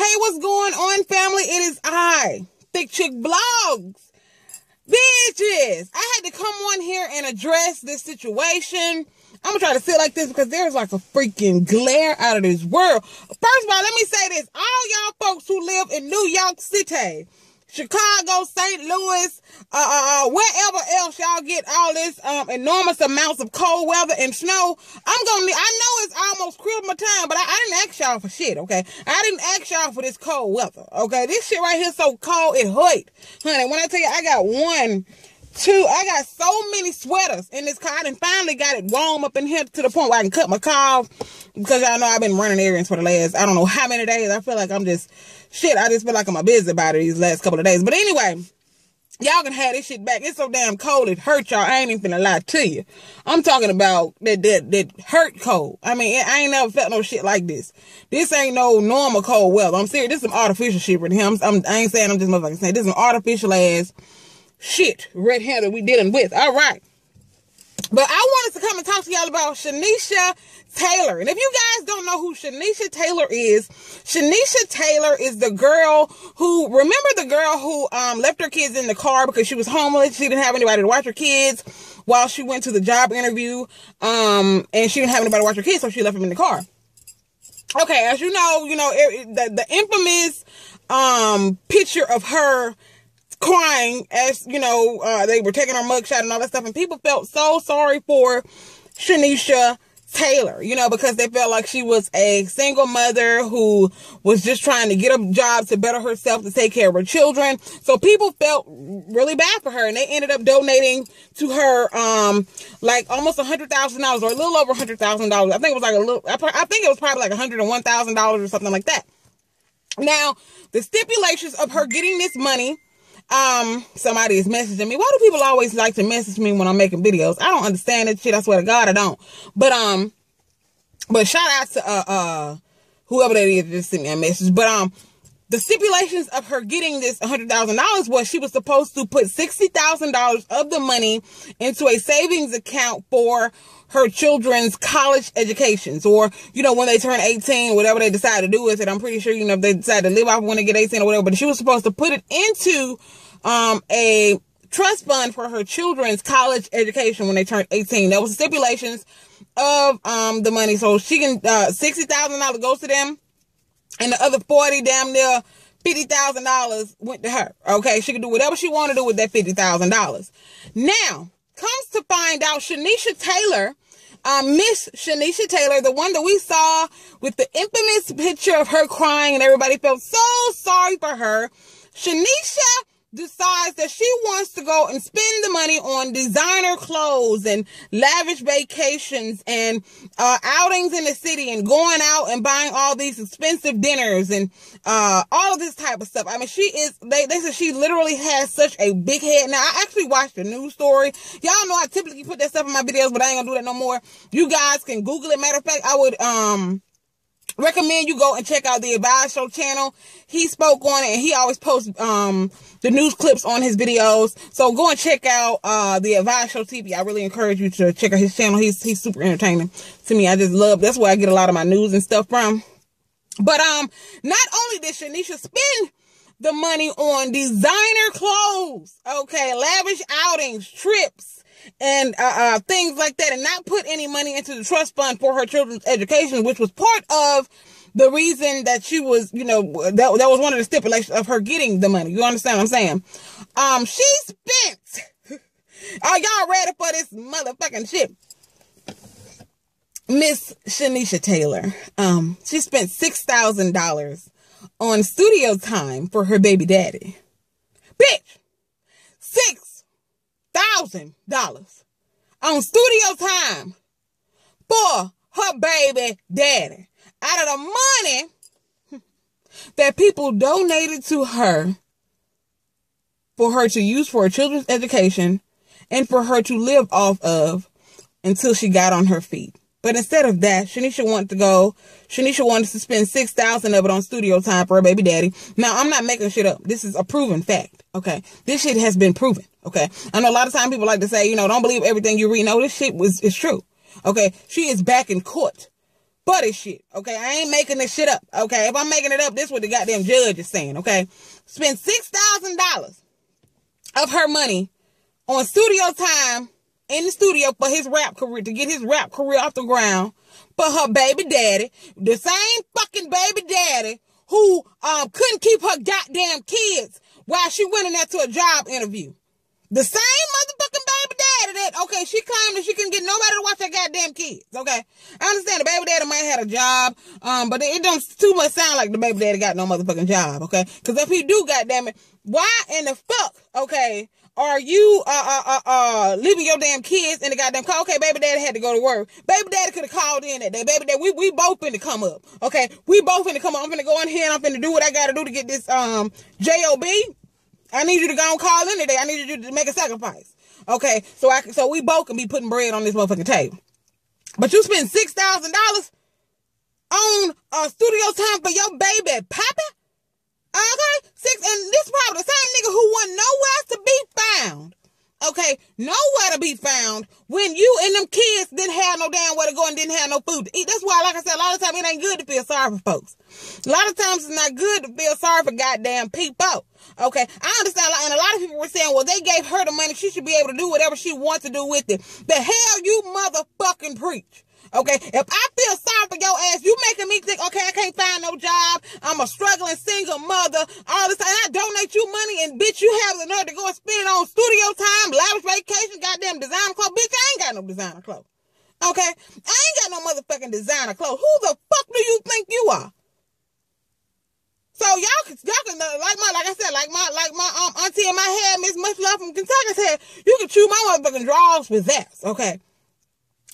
Hey, what's going on, family? It is I, ThickChickVlogs. Bitches, I had to come on here and address this situation. I'm gonna try to sit like this because there's like a freaking glare out of this world. First of all, let me say this. All y'all folks who live in New York City, Chicago, St. Louis, wherever else y'all get all this enormous amounts of cold weather and snow, I know it's almost Christmas time, but I didn't ask y'all for shit, okay? I didn't ask y'all for this cold weather, okay? This shit right here so cold, it hurt. Honey, when I tell you, I got so many sweaters in this car. I done finally got it warm up in here to the point where I can cut my car off, because y'all know I've been running errands for the last, I don't know how many days. I feel like I'm just, I just feel like I'm a busybody these last couple of days. But anyway, y'all can have this shit back. It's so damn cold, it hurt y'all. I ain't even finna lie to you. I'm talking about that hurt cold. I mean, I ain't never felt no shit like this. This ain't no normal cold weather. I'm serious. This is some artificial shit right here. I ain't saying I'm just motherfucking saying. This is some artificial ass shit right here that we dealing with. All right. But I wanted to come and talk to y'all about Shanisha Taylor. And if you guys don't know who Shanisha Taylor is the girl who, remember the girl who left her kids in the car because she was homeless. She didn't have anybody to watch her kids while she went to the job interview. And she didn't have anybody to watch her kids, so she left them in the car. Okay, as you know, the infamous picture of her crying as, they were taking her mugshot and all that stuff. And people felt so sorry for Shanisha Taylor, because they felt like she was a single mother who was just trying to get a job to better herself, to take care of her children. So people felt really bad for her, and they ended up donating to her, like almost $100,000 or a little over $100,000. I think it was probably like $101,000 or something like that. Now, the stipulations of her getting this money, somebody is messaging me. Why do people always like to message me when I'm making videos? I don't understand that shit. I swear to God, I don't. But shout out to, whoever that is that just sent me a message. But, the stipulations of her getting this $100,000 was she was supposed to put $60,000 of the money into a savings account for her children's college educations, or, when they turn 18, whatever they decide to do with it. I'm pretty sure, if they decide to live off when they get 18 or whatever, but she was supposed to put it into, a trust fund for her children's college education when they turn 18. That was the stipulations of, the money. So she can, $60,000 goes to them, and the other 40, damn near $50,000 went to her. Okay. She could do whatever she wanted to do with that $50,000. Now, comes to find out, Shanisha Taylor, Miss Shanisha Taylor, the one that we saw with the infamous picture of her crying and everybody felt so sorry for her. Shanisha decides that she wants to go and spend the money on designer clothes and lavish vacations and outings in the city and going out and buying all these expensive dinners and all of this type of stuff. I mean, they said she literally has such a big head. Now, I actually watched the news story. Y'all know I typically put that stuff in my videos, but I ain't gonna do that no more. You guys can Google it. Matter of fact, I would recommend you go and check out the Advice Show channel. He spoke on it, and he always posts the news clips on his videos. So go and check out the Advice Show TV. I really encourage you to check out his channel. He's super entertaining to me. I just love, that's where I get a lot of my news and stuff from. But not only did Shanisha spend the money on designer clothes, okay, lavish outings, trips, and things like that, and not put any money into the trust fund for her children's education, which was part of the reason that she was, that was one of the stipulations of her getting the money. You understand what I'm saying? She spent, are y'all ready for this motherfucking shit? Miss Shanisha Taylor, she spent $6,000 on studio time for her baby daddy. Bitch, $6,000 on studio time for her baby daddy. Out of the money that people donated to her for her to use for her children's education and for her to live off of until she got on her feet. But instead of that, Shanisha wanted to spend $6,000 of it on studio time for her baby daddy. Now, I'm not making shit up. This is a proven fact. Okay. This shit has been proven. Okay. I know a lot of times people like to say, don't believe everything you read. No, this shit is true. Okay. She is back in court for this shit. Okay, I ain't making this shit up. Okay, if I'm making it up, this is what the goddamn judge is saying. Okay, spent $6,000 of her money on studio time in the studio for his rap career, to get his rap career off the ground, for her baby daddy, the same fucking baby daddy who couldn't keep her goddamn kids while she went in there to a job interview. The same motherfucking baby daddy that, okay, she claimed that she couldn't get nobody to watch her goddamn kids, okay? I understand the baby daddy might have had a job, but it don't too much sound like the baby daddy got no motherfucking job, okay? Because if he do, goddamn it, why in the fuck, okay, are you leaving your damn kids in the goddamn car? Okay, baby daddy had to go to work. Baby daddy could have called in that day. Baby daddy, we both finna come up, okay? We both finna come up. I'm finna go in here and I'm finna do what I gotta do to get this job. I need you to go and call in today. I need you to make a sacrifice. Okay, so we both can be putting bread on this motherfucking table. But you spend $6,000 on studio time for your baby papa? Okay, and this probably the same nigga who wasn't nowhere to be found. Okay, nowhere to be found when you and them kids didn't have no damn where to go and didn't have no food to eat. That's why, like I said, a lot of times it ain't good to feel sorry for folks. A lot of times it's not good to feel sorry for goddamn people. Okay, I understand, and a lot of people were saying, well, they gave her the money, she should be able to do whatever she wants to do with it. The hell you motherfucking preach. Okay, if I feel sorry for your ass, you making me think, okay, I can't find no job, I'm a struggling single mother, all this time, I donate you money, and bitch, you have the nerve to go and spend it on studio time, lavish vacation, goddamn designer clothes. Bitch, I ain't got no designer clothes. Okay, I ain't got no motherfucking designer clothes. Who the fuck do you think you are? So y'all can like my auntie in my head, Miss Much Love from Kentucky said, you can chew my motherfucking drawers with that. Okay.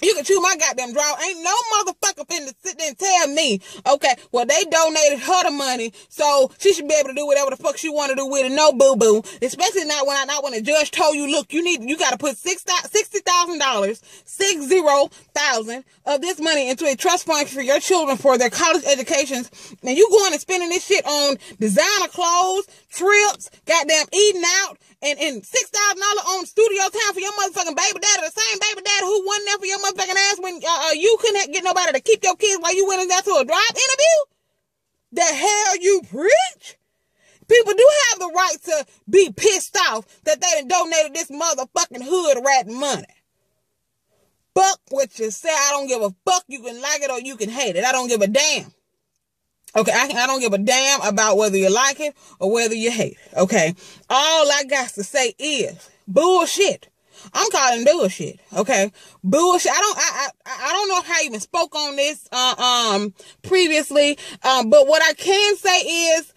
You can chew my goddamn draw. Ain't no motherfucker finna sit there and tell me, okay, well, they donated her the money, so she should be able to do whatever the fuck she want to do with it. No boo-boo. Especially not when the judge told you, look, you got to put $60,000 of this money into a trust fund for your children for their college educations. And you going and spending this shit on designer clothes, trips, goddamn eating out, and $6,000 on studio time for your motherfucking baby daddy, the same baby daddy who wasn't there for your motherfucking ass when you couldn't get nobody to keep your kids while you went in there to a job interview? The hell you preach? People do have the right to be pissed off that they done donated this motherfucking hood rat money. Fuck what you say. I don't give a fuck. You can like it or you can hate it. I don't give a damn. Okay, I don't give a damn about whether you like it or whether you hate it. Okay, all I got to say is bullshit. I'm calling bullshit. Okay, bullshit. I don't know if I even spoke on this previously. But what I can say is,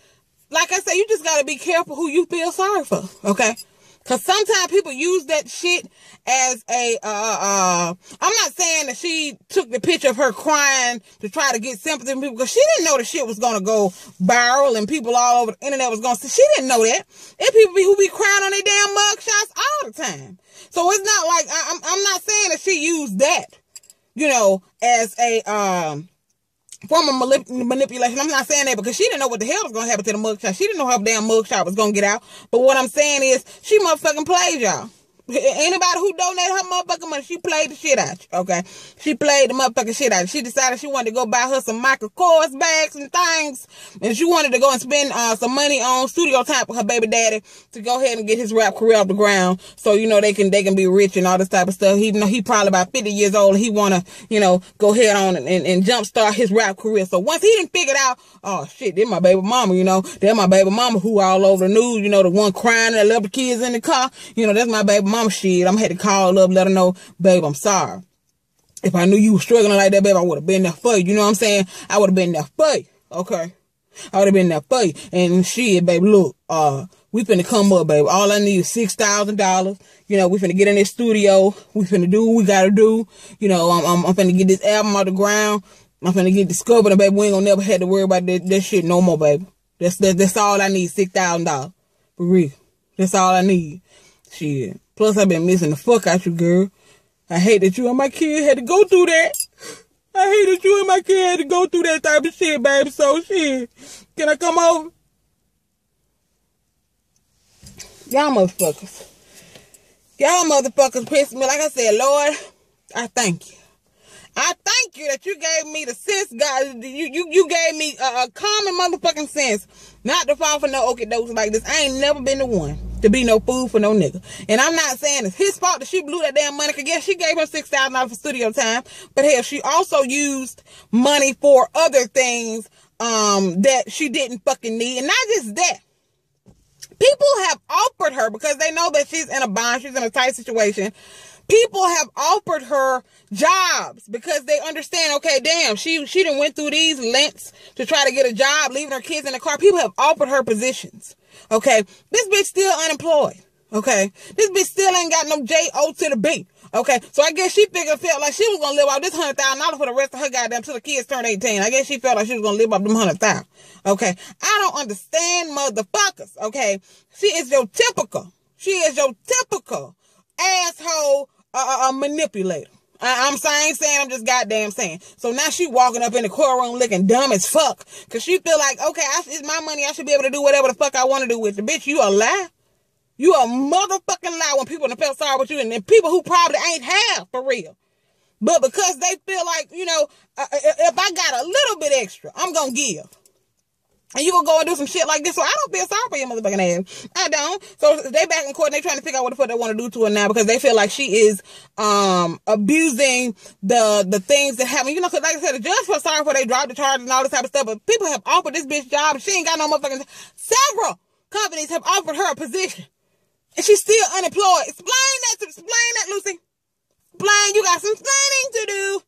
like I said, you just gotta be careful who you feel sorry for. Okay. Cause sometimes people use that shit as a, I'm not saying that she took the picture of her crying to try to get sympathy from people, because she didn't know the shit was gonna go viral and people all over the internet was gonna see. She didn't know that. There's people who be crying on their damn mugshots all the time. So it's not like, I'm not saying that she used that, as a, form of manipulation. I'm not saying that because she didn't know what the hell was going to happen to the mugshot. She didn't know her damn mugshot was going to get out. But what I'm saying is, she motherfucking played y'all. Anybody who donated her motherfucking money, she played the shit out you, okay? She played the motherfucking shit out you. She decided she wanted to go buy her some Michael Kors bags and things, and she wanted to go and spend some money on studio time with her baby daddy to go ahead and get his rap career off the ground, so they can be rich and all this type of stuff. Even though he probably about 50 years old, and he want to go ahead on and jumpstart his rap career. So once he didn't figure it out, oh shit, they're my baby mama, they're my baby mama who all over the news, the one crying that left the kids in the car, that's my baby mama. Shit, I'm had to call up, let her know, babe, I'm sorry. If I knew you were struggling like that, babe, I would have been there for you. You know what I'm saying? I would have been there for you. Okay. I would have been there for you. And shit, baby, look, we finna come up, baby. All I need is $6,000. We finna get in this studio. We finna do what we gotta do. I'm finna get this album out the ground. I'm finna get discovered, and baby, we ain't gonna never have to worry about that shit no more, baby. That's all I need, $6,000. For real. That's all I need. Shit. Plus, I've been missing the fuck out you, girl. I hate that you and my kid had to go through that. I hate that you and my kid had to go through that type of shit, baby. So, shit. Can I come over? Y'all motherfuckers piss me. Like I said, Lord, I thank you. I thank you that you gave me the sense, God. You gave me a common motherfucking sense not to fall for no okie dokes like this. I ain't never been the one to be no fool for no nigga. And I'm not saying it's his fault that she blew that damn money. Cause yes, she gave her $6,000 for studio time. But hell, she also used money for other things that she didn't fucking need. And not just that. People have offered her, because they know that she's in a bind, she's in a tight situation. People have offered her jobs because they understand, okay, damn, she done went through these lengths to try to get a job, leaving her kids in the car. People have offered her positions. Okay. This bitch still unemployed. Okay. This bitch still ain't got no J-O to the B. Okay. So I guess she felt like she was going to live off this $100,000 for the rest of her goddamn till the kids turn 18. I guess she felt like she was going to live off them $100,000. Okay. I don't understand motherfuckers. Okay. She is your typical asshole manipulator. I'm saying, I'm just goddamn saying. So now she walking up in the courtroom looking dumb as fuck. Cause she feel like, okay, it's my money. I should be able to do whatever the fuck I want to do with it. Bitch, you a lie. You a motherfucking lie when people done felt sorry with you. And then people who probably ain't have for real. But because they feel like, you know, if I got a little bit extra, I'm going to give. And you gonna go and do some shit like this. So I don't feel sorry for your motherfucking ass. I don't. So they back in court and they trying to figure out what the fuck they want to do to her now, because they feel like she is abusing the things that happen. You know, because like I said, the judge felt sorry for they dropped the charges and all this type of stuff. But people have offered this bitch job and she ain't got no motherfucking. Several companies have offered her a position. And she's still unemployed. Explain that, Lucy. Explain. You got some explaining to do.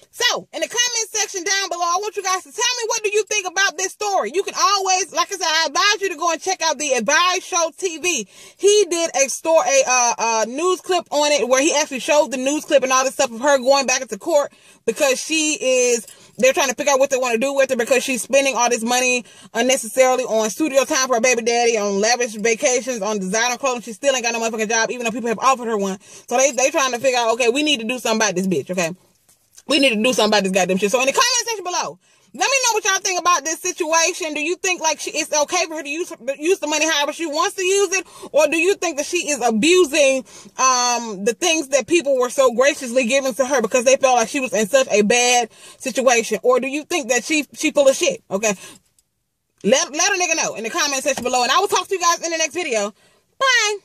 So, in the comment section down below, I want you guys to tell me, what do you think about this story? You can always, like I said, I advise you to go and check out the Advice Show TV. He did a news clip on it where he actually showed the news clip and all this stuff of her going back into court because they're trying to figure out what they want to do with her because she's spending all this money unnecessarily on studio time for her baby daddy, on lavish vacations, on designer clothing. She still ain't got no motherfucking job, even though people have offered her one. So they trying to figure out, okay, we need to do something about this bitch, okay? We need to do something about this goddamn shit. So in the comment section below, let me know what y'all think about this situation. Do you think like it's okay for her to use the money however she wants to use it? Or do you think that she is abusing the things that people were so graciously giving to her because they felt like she was in such a bad situation? Or do you think that she full of shit? Okay. Let a nigga know in the comment section below. And I will talk to you guys in the next video. Bye.